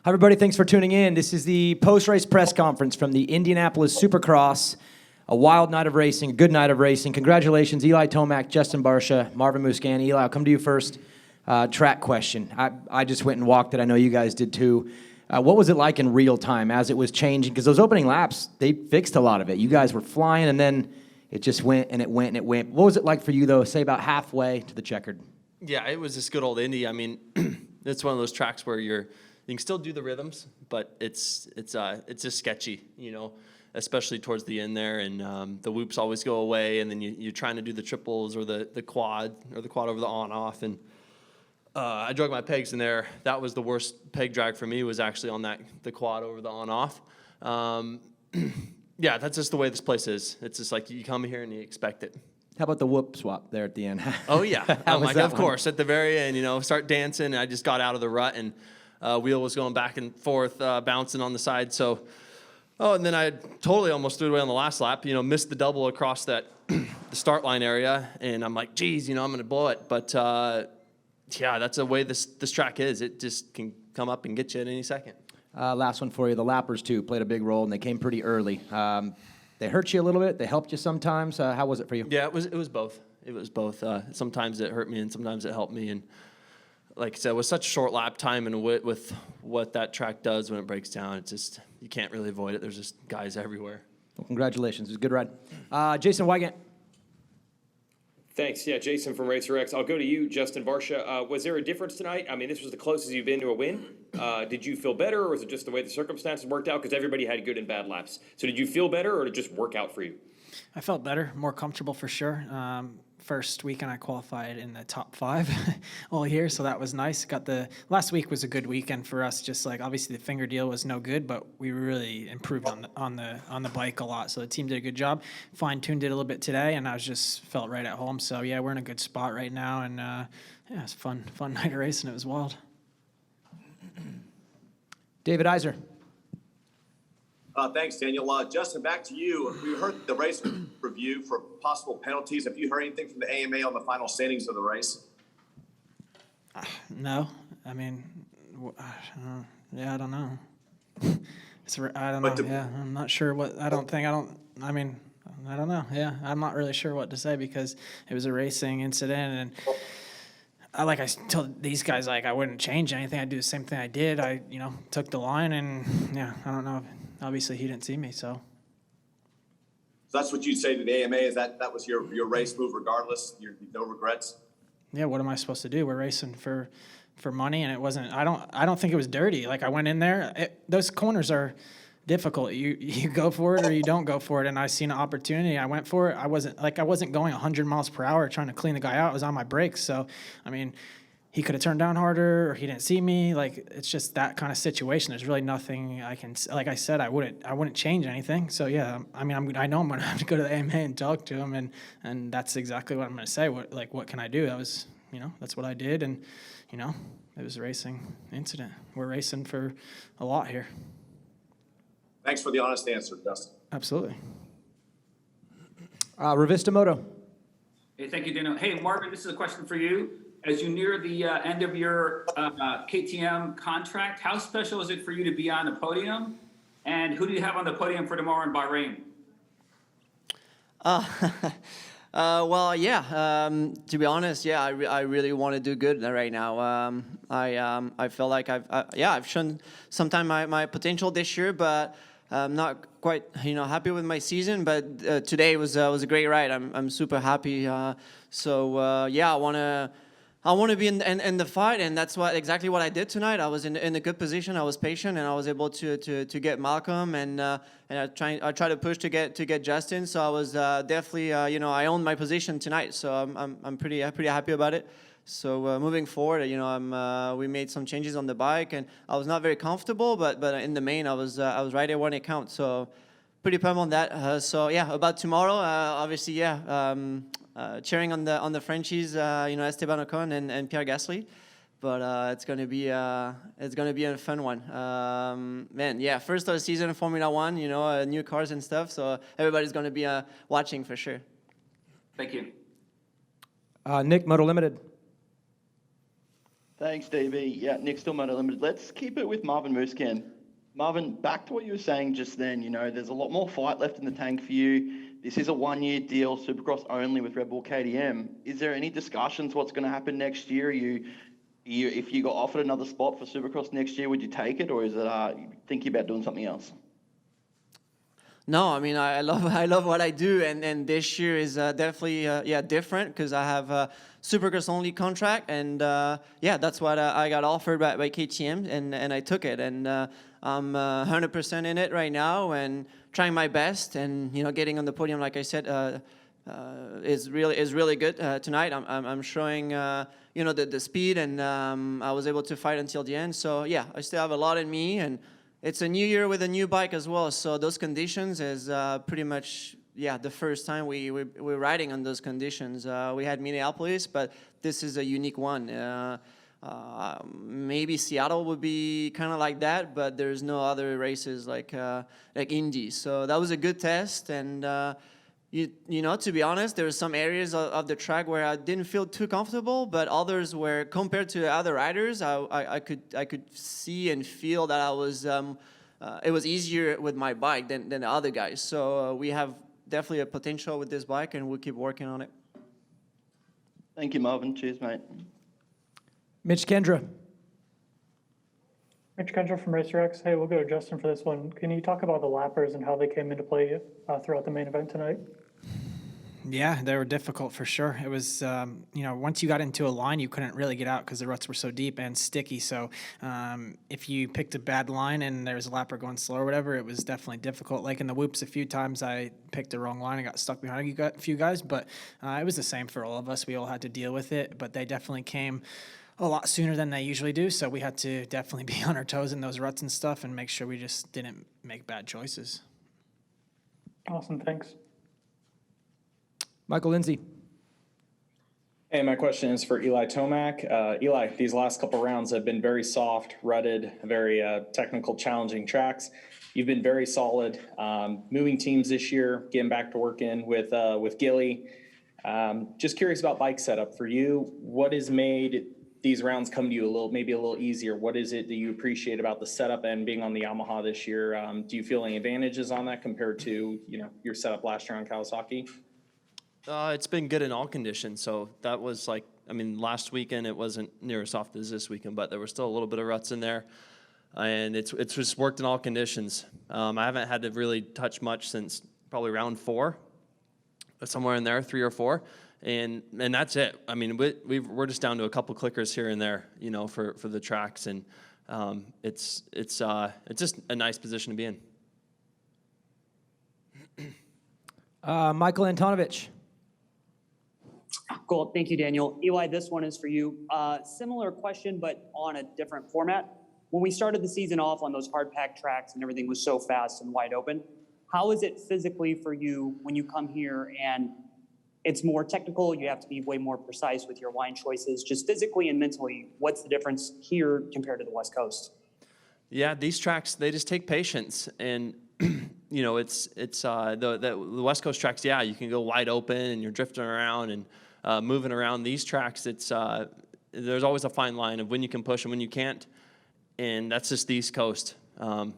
Hi, everybody. Thanks for tuning in. This is the post-race press conference from the Indianapolis Supercross. A wild night of racing, a good night of racing. Congratulations, Eli Tomac, Justin Barcia, Marvin Musquin. Eli, I'll come to you first. Track question. I just went and walked it. I know you guys did too. What was it like in real time as it was changing? Because those opening laps, they fixed a lot of it. You guys were flying, and then it just went and it went and it went. What was it like for you, though, say about halfway to the checkered? Yeah, it was this good old Indy. I mean, it's one of those tracks where you can still do the rhythms, but it's just sketchy, you know, especially towards the end there. And the whoops always go away, and then you're trying to do the triples or the quad over the on-off. And I drug my pegs in there. That was the worst peg drag for me, was actually on the quad over the on-off. Yeah, that's just the way this place is. It's just like you come here and you expect it. How about the whoop swap there at the end? Oh, yeah. Of course. At the very end, you know, start dancing. I just got out of the rut, and wheel was going back and forth, bouncing on the side. So, and then I totally almost threw it away on the last lap, you know, missed the double across the start line area. And I'm like, geez, you know, I'm going to blow it. But, yeah, that's the way this track is. It just can come up and get you at any second. Last one for you. The lappers, too, played a big role, and they came pretty early. They hurt you a little bit. They helped you sometimes. How was it for you? Yeah, it was both. It was both. Sometimes it hurt me, and sometimes it helped me. And like I said, with such a short lap time and with what that track does when it breaks down, it's just, you can't really avoid it. There's just guys everywhere. Well, congratulations. It was a good ride. Jason Wygant. Thanks. Yeah, Jason from Racer X. I'll go to you, Justin Barcia. Was there a difference tonight? I mean, this was the closest you've been to a win. Did you feel better, or was it just the way the circumstances worked out? Because everybody had good and bad laps. So did you feel better, or did it just work out for you? I felt better, more comfortable for sure. First weekend I qualified in the top 5 all year, so that was nice. Last week was a good weekend for us. Just like obviously the finger deal was no good, but we really improved on the bike a lot. So the team did a good job. Fine tuned it a little bit today, and I just felt right at home. So yeah, we're in a good spot right now, and yeah, it's a fun night of racing. It was wild. David Iser. Thanks, Daniel. Justin, back to you. We heard the race review for possible penalties. Have you heard anything from the AMA on the final standings of the race? No. I mean, yeah, I don't know. I don't know. Yeah, I'm not sure what. I don't know. Yeah, I'm not really sure what to say because it was a racing incident, and I told these guys, I wouldn't change anything. I'd do the same thing I did. I took the line, and yeah, I don't know. Obviously, he didn't see me, so that's what you'd say to the AMA, is that was your race move regardless? No regrets? Yeah, what am I supposed to do? We're racing for money, and it wasn't. I don't think it was dirty. Like, I went in there. Those corners are difficult. You go for it or you don't go for it, and I seen an opportunity. I went for it. I wasn't going 100 miles per hour trying to clean the guy out. I was on my brakes, so I mean, he could have turned down harder, or he didn't see me. Like, it's just that kind of situation. There's really nothing I can. Like I said, I wouldn't change anything. So yeah, I mean, I know I'm gonna have to go to the AMA and talk to him, and that's exactly what I'm gonna say. What can I do? That was, that's what I did, and it was a racing incident. We're racing for a lot here. Thanks for the honest answer, Dustin. Absolutely. Revista Moto. Hey, thank you, Daniel. Hey, Marvin, this is a question for you. As you near the end of your KTM contract, how special is it for you to be on the podium? And who do you have on the podium for tomorrow in Bahrain? Well, yeah. To be honest, yeah, I really want to do good right now. I feel like I've shown sometime my potential this year, but I'm not quite happy with my season. But today was a great ride. I'm super happy. So yeah, I want to be in the fight, and that's exactly what I did tonight. I was in a good position. I was patient, and I was able to get Malcolm, and I tried to push to get Justin. So I was definitely I owned my position tonight. So I'm pretty happy about it. So moving forward, we made some changes on the bike, and I was not very comfortable, but in the main I was right at when it counts. So pretty pumped on that. So yeah, about tomorrow, obviously, yeah. Cheering on the Frenchies, Esteban Ocon and Pierre Gasly, but it's gonna be a fun one. Man, yeah, first of the season in Formula One, new cars and stuff, so everybody's gonna be watching for sure. Thank you. Nick, Moto Limited. Thanks, DB. Yeah, Nick Stillman Limited. Let's keep it with Marvin Musquin. Marvin, back to what you were saying just then, there's a lot more fight left in the tank for you. This is a one-year deal, Supercross only with Red Bull KTM. Is there any discussions what's going to happen next year? If you got offered another spot for Supercross next year, would you take it, or is it thinking about doing something else? No, I mean I love what I do, and this year is definitely different because I have a Supercross only contract, and that's what I got offered by KTM, and I took it, and I'm 100% in it right now, and trying my best, and getting on the podium, like I said, is really good tonight. I'm showing the speed, and I was able to fight until the end. So yeah, I still have a lot in me, and it's a new year with a new bike as well. So those conditions is pretty much the first time we're riding on those conditions. We had Minneapolis, but this is a unique one. Maybe Seattle would be kind of like that, but there's no other races like Indy. So that was a good test, and to be honest, there were some areas of the track where I didn't feel too comfortable, but others where, compared to the other riders, I could see and feel that I was it was easier with my bike than the other guys. So we have definitely a potential with this bike, and we'll keep working on it. Thank you, Marvin. Cheers, mate. Mitch Kendra. Mitch Kendra from RacerX. Hey, we'll go to Justin for this one. Can you talk about the lappers and how they came into play throughout the main event tonight? Yeah, they were difficult for sure. It was, once you got into a line, you couldn't really get out because the ruts were so deep and sticky. So if you picked a bad line and there was a lapper going slow or whatever, it was definitely difficult. Like in the whoops, a few times I picked the wrong line and got stuck behind a few guys, but it was the same for all of us. We all had to deal with it, but they definitely came a lot sooner than they usually do. So we had to definitely be on our toes in those ruts and stuff and make sure we just didn't make bad choices. Awesome, thanks. Michael Lindsay. Hey, my question is for Eli Tomac. Eli, these last couple rounds have been very soft, rutted, very technical, challenging tracks. You've been very solid, moving teams this year, getting back to working with Gilly. Just curious about bike setup for you. What has made these rounds come to you maybe a little easier? What is it that you appreciate about the setup and being on the Yamaha this year? Do you feel any advantages on that compared to your setup last year on Kawasaki? It's been good in all conditions. So that was last weekend it wasn't near as soft as this weekend, but there was still a little bit of ruts in there. And it's just worked in all conditions. I haven't had to really touch much since probably round 4, somewhere in there, 3 or 4. And that's it. I mean, we're just down to a couple clickers here and there, for the tracks. And it's just a nice position to be in. Michael Antonovich. Cool. Thank you, Daniel. Eli, this one is for you. Similar question, but on a different format. When we started the season off on those hard-packed tracks and everything was so fast and wide open, how is it physically for you when you come here and it's more technical, you have to be way more precise with your line choices, just physically and mentally, what's the difference here compared to the West Coast? Yeah, these tracks, they just take patience. And it's the West Coast tracks, yeah, you can go wide open and you're drifting around and moving around. These tracks, there's always a fine line of when you can push and when you can't, and that's just the East Coast. That's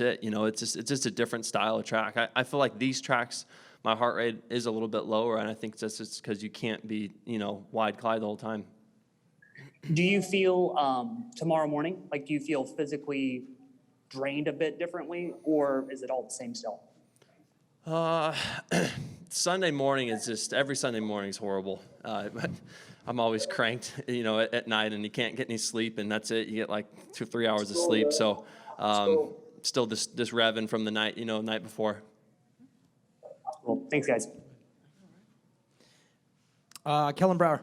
it. It's just a different style of track. I feel like these tracks, my heart rate is a little bit lower, and I think that's just because you can't be wide glide the whole time. Do you feel tomorrow morning, do you feel physically drained a bit differently, or is it all the same still? Sunday morning is just, every Sunday morning is horrible. I'm always cranked, at night, and you can't get any sleep, and that's it. You get 2 or 3 hours of sleep. So still this revving from the night, night before. Cool. Thanks, guys. Kellen Brower.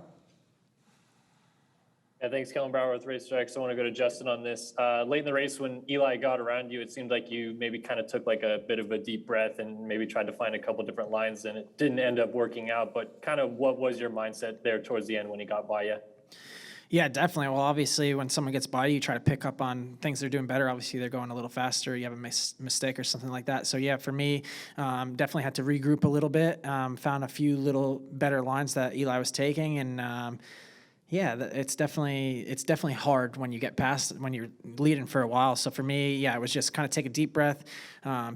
Yeah, thanks, Kellen Brower with RaceX. I want to go to Justin on this. Late in the race, when Eli got around you, it seemed like you maybe kind of took a bit of a deep breath and maybe tried to find a couple different lines, and it didn't end up working out. But kind of what was your mindset there towards the end when he got by you? Yeah, definitely. Well, obviously, when someone gets by you, try to pick up on things they're doing better. Obviously, they're going a little faster. You have a mistake or something like that. So, yeah, for me, definitely had to regroup a little bit. Found a few little better lines that Eli was taking, and Yeah, it's definitely hard when you get past, when you're leading for a while. So for me, yeah, it was just kind of take a deep breath,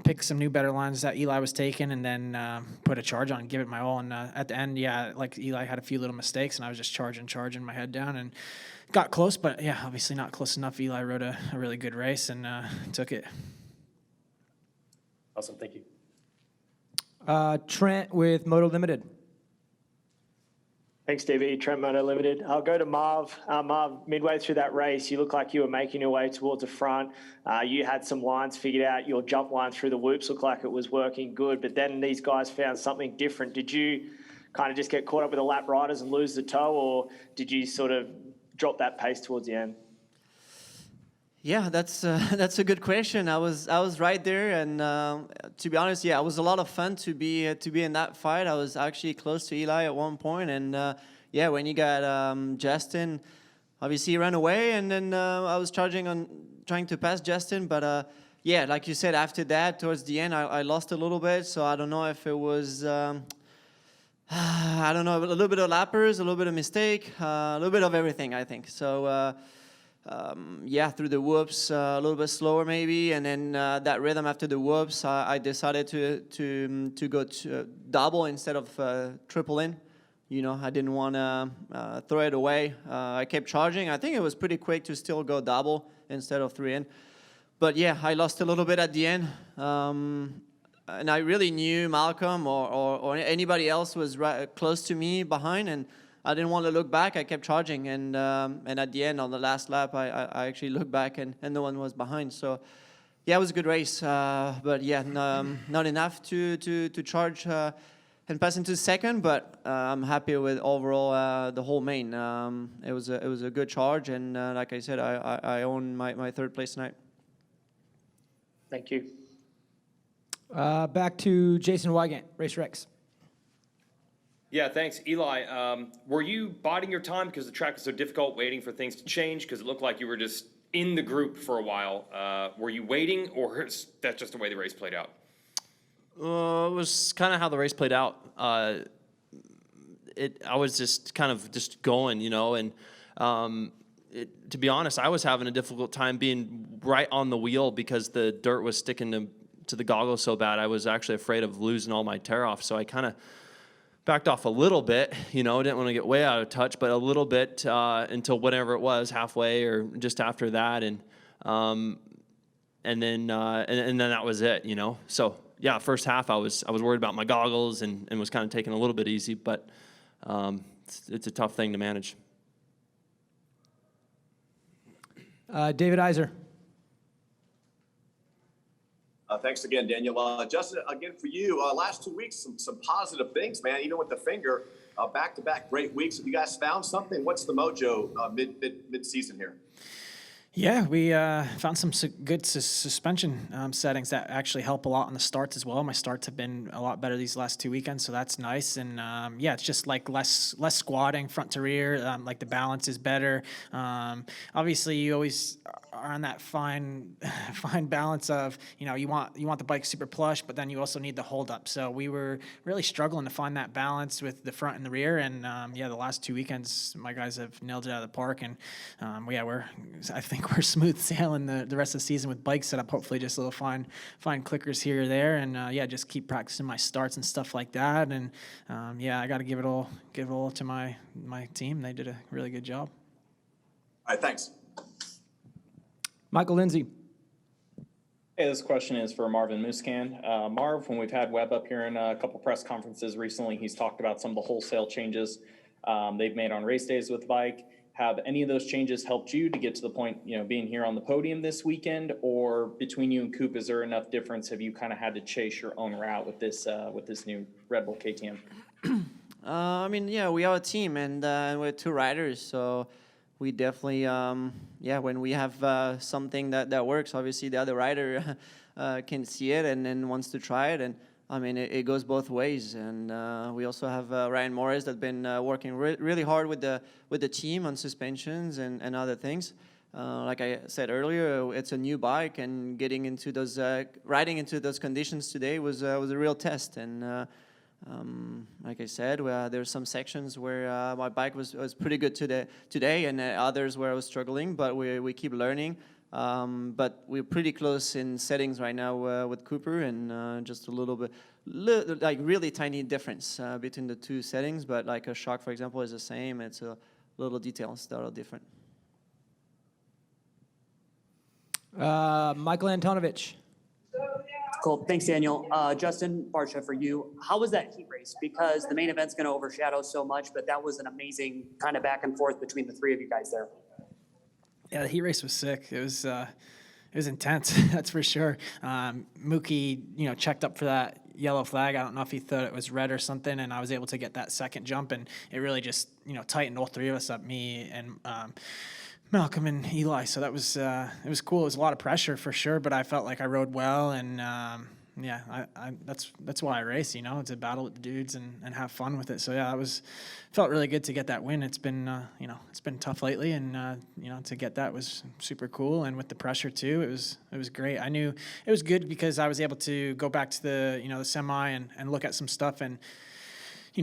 pick some new better lines that Eli was taking, and then put a charge on and give it my all. And at the end, yeah, like Eli had a few little mistakes, and I was just charging my head down and got close, but yeah, obviously not close enough. Eli rode a really good race and took it. Awesome, thank you. Trent with Moto Limited. Thanks, Stevie. Trent Moto Limited. I'll go to Marv. Marv, midway through that race, you looked like you were making your way towards the front. You had some lines figured out. Your jump line through the whoops looked like it was working good, but then these guys found something different. Did you kind of just get caught up with the lap riders and lose the toe, or did you sort of drop that pace towards the end? Yeah, that's a good question. I was right there, and to be honest, yeah, it was a lot of fun to be in that fight. I was actually close to Eli at one point, and yeah, when you got Justin, obviously he ran away, and then I was trying to pass Justin, but yeah, like you said, after that, towards the end, I lost a little bit. So I don't know if it was. I don't know, a little bit of lappers, a little bit of mistake, a little bit of everything, I think. So. Yeah, through the whoops, a little bit slower maybe, and then that rhythm after the whoops, I decided to go to double instead of triple in. You know, I didn't want to throw it away. I kept charging. I think it was pretty quick to still go double instead of 3 in. But yeah, I lost a little bit at the end. And I really knew Malcolm or anybody else was close to me behind, and I didn't want to look back. I kept charging, and at the end, on the last lap, I actually looked back, and no one was behind. So, yeah, it was a good race, but yeah, not enough to charge and pass into second. But I'm happy with overall the whole main. It was a good charge, and like I said, I own my third place tonight. Thank you. Back to Jason Wygant, Race Rex. Yeah, thanks. Eli, were you biding your time because the track was so difficult, waiting for things to change? Because it looked like you were just in the group for a while. Were you waiting, or is that just the way the race played out? It was kind of how the race played out. I was just kind of just going, you know, and to be honest, I was having a difficult time being right on the wheel because the dirt was sticking to the goggles so bad. I was actually afraid of losing all my tear off, so I kind of backed off a little bit, you know, didn't want to get way out of touch, but a little bit until whatever it was, halfway or just after that, and then that was it, you know. So yeah, first half I was worried about my goggles and was kind of taking a little bit easy, but it's a tough thing to manage. David Iser. Thanks again, Daniel. Justin, again for you, last 2 weeks, some positive things, man. Even with the finger, back-to-back great weeks. Have you guys found something? What's the mojo mid-season here? Yeah, we found some good suspension settings that actually help a lot on the starts as well. My starts have been a lot better these last 2 weekends, so that's nice. And yeah, it's just like less squatting front to rear. Like the balance is better. Obviously, you always are on that fine balance of, you know, you want the bike super plush, but then you also need the hold up. So we were really struggling to find that balance with the front and the rear. And yeah, the last 2 weekends, my guys have nailed it out of the park. And yeah, I think we're smooth sailing the rest of the season with bike setup. Hopefully, just little fine clickers here or there, and yeah, just keep practicing my starts and stuff like that. And yeah, I got to give it all to my team. They did a really good job. All right, thanks. Michael Lindsay. Hey, this question is for Marvin Musquin. Marv, when we've had Webb up here in a couple press conferences recently, he's talked about some of the wholesale changes they've made on race days with the bike. Have any of those changes helped you to get to the point, you know, being here on the podium this weekend, or between you and Coop, is there enough difference? Have you kind of had to chase your own route with this new Red Bull KTM? I mean, yeah, we are a team, and we're 2 riders, so we definitely, yeah, when we have something that works, obviously the other rider can see it and then wants to try it, and I mean, it goes both ways. And we also have Ryan Morris that's been working really hard with the team on suspensions and other things. Like I said earlier, it's a new bike, and getting into those riding into those conditions today was a real test. And like I said, there's some sections where my bike was pretty good today, and others where I was struggling. But we keep learning. But we're pretty close in settings right now with Cooper, and just a little bit, like really tiny difference between the two settings. But like a shock, for example, is the same. It's a little details that are different. Michael Antonovich. Cool. Thanks, Daniel. Justin, Barcia, for you, how was that heat race? Because the main event's going to overshadow so much, but that was an amazing kind of back and forth between the three of you guys there. Yeah, the heat race was sick. It was intense, that's for sure. Mookie, checked up for that yellow flag. I don't know if he thought it was red or something, and I was able to get that second jump, and it really just, tightened all three of us up, me and Malcolm and Eli. So that was it was cool. It was a lot of pressure for sure, but I felt like I rode well, and yeah, that's why I race. To battle with the dudes and have fun with it. So yeah, felt really good to get that win. It's been it's been tough lately, and to get that was super cool. And with the pressure too, it was great. I knew it was good because I was able to go back to the the semi and look at some stuff and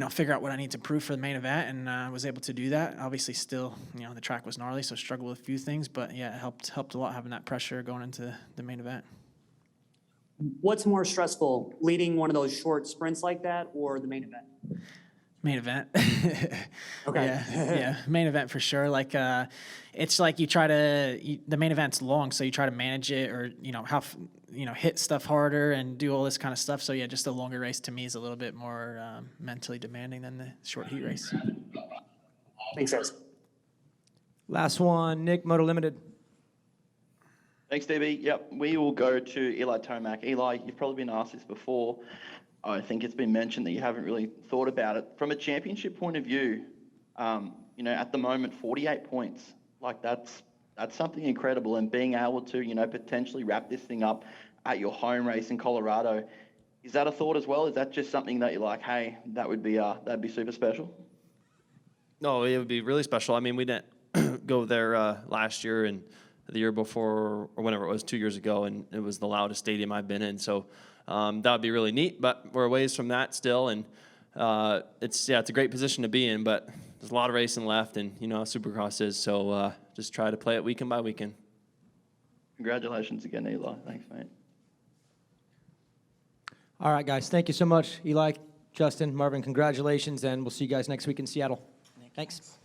figure out what I need to prove for the main event, and was able to do that. Obviously, still, the track was gnarly, so struggled with a few things, but yeah, it helped a lot having that pressure going into the main event. What's more stressful, leading one of those short sprints like that or the main event? Main event. Okay. Yeah, main event for sure. Like, it's like the main event's long, so you try to manage it or, hit stuff harder and do all this kind of stuff. So yeah, just a longer race to me is a little bit more mentally demanding than the short heat race. Thanks, guys. Last one, Nick, Moto Limited. Thanks, DB. Yep, we will go to Eli Tomac. Eli, you've probably been asked this before. I think it's been mentioned that you haven't really thought about it. From a championship point of view, at the moment, 48 points. Like, that's something incredible. And being able to, potentially wrap this thing up at your home race in Colorado, is that a thought as well? Is that just something that you're like, hey, that'd be super special? No, it would be really special. I mean, we didn't go there last year and the year before, or whenever it was, 2 years ago, and it was the loudest stadium I've been in. So that would be really neat, but we're a ways from that still, and it's a great position to be in, but there's a lot of racing left, and how Supercross is, so just try to play it weekend by weekend. Congratulations again, Eli. Thanks, mate. All right, guys. Thank you so much, Eli, Justin, Marvin. Congratulations, and we'll see you guys next week in Seattle. Thanks.